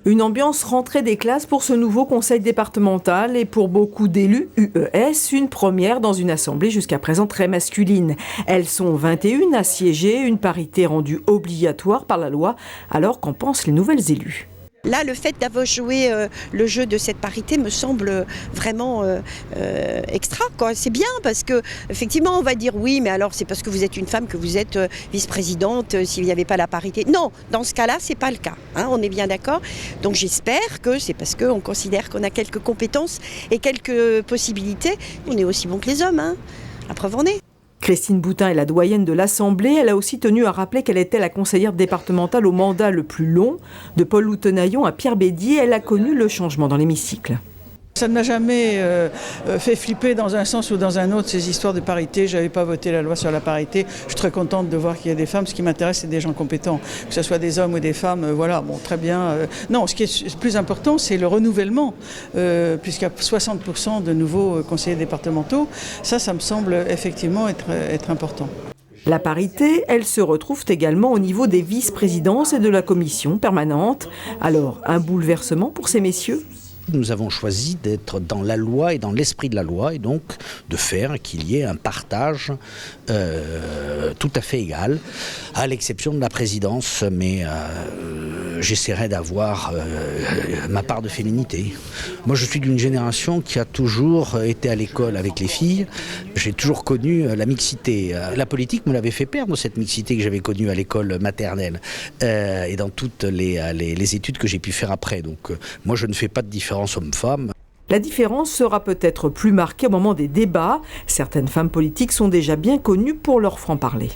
Une ambiance rentrée des classes pour ce nouveau conseil départemental et pour beaucoup d'élus UES, une première dans une assemblée jusqu'à présent très masculine. Elles sont 21 à siéger, une parité rendue obligatoire par la loi, alors qu'en pensent les nouvelles élues. Là, le fait d'avoir joué le jeu de cette parité me semble vraiment extra, quoi. C'est bien parce que effectivement, on va dire oui, mais alors c'est parce que vous êtes une femme que vous êtes vice-présidente s'il n'y avait pas la parité. Non, dans ce cas-là, c'est pas le cas. On est bien d'accord. Donc j'espère que c'est parce qu'on considère qu'on a quelques compétences et quelques possibilités. On est aussi bon que les hommes, la preuve en est. Christine Boutin est la doyenne de l'Assemblée. Elle a aussi tenu à rappeler qu'elle était la conseillère départementale au mandat le plus long. De Paul Loutenaillon à Pierre Bédier, elle a connu le changement dans l'hémicycle. Ça ne m'a jamais fait flipper dans un sens ou dans un autre, ces histoires de parité. Je n'avais pas voté la loi sur la parité. Je suis très contente de voir qu'il y a des femmes. Ce qui m'intéresse, c'est des gens compétents. Que ce soit des hommes ou des femmes, voilà, bon, très bien. Non, ce qui est plus important, c'est le renouvellement, puisqu'il y a 60% de nouveaux conseillers départementaux. Ça me semble effectivement être important. La parité, elle se retrouve également au niveau des vice-présidences et de la commission permanente. Alors, un bouleversement pour ces messieurs ? Nous avons choisi d'être dans la loi et dans l'esprit de la loi et donc de faire qu'il y ait un partage tout à fait égal, à l'exception de la présidence, mais j'essaierai d'avoir ma part de féminité. Moi, je suis d'une génération qui a toujours été à l'école avec les filles. J'ai toujours connu la mixité. La politique me l'avait fait perdre, cette mixité que j'avais connue à l'école maternelle et dans toutes les études que j'ai pu faire après. Donc, moi, je ne fais pas de différence homme-femme. La différence sera peut-être plus marquée au moment des débats. Certaines femmes politiques sont déjà bien connues pour leur franc-parler.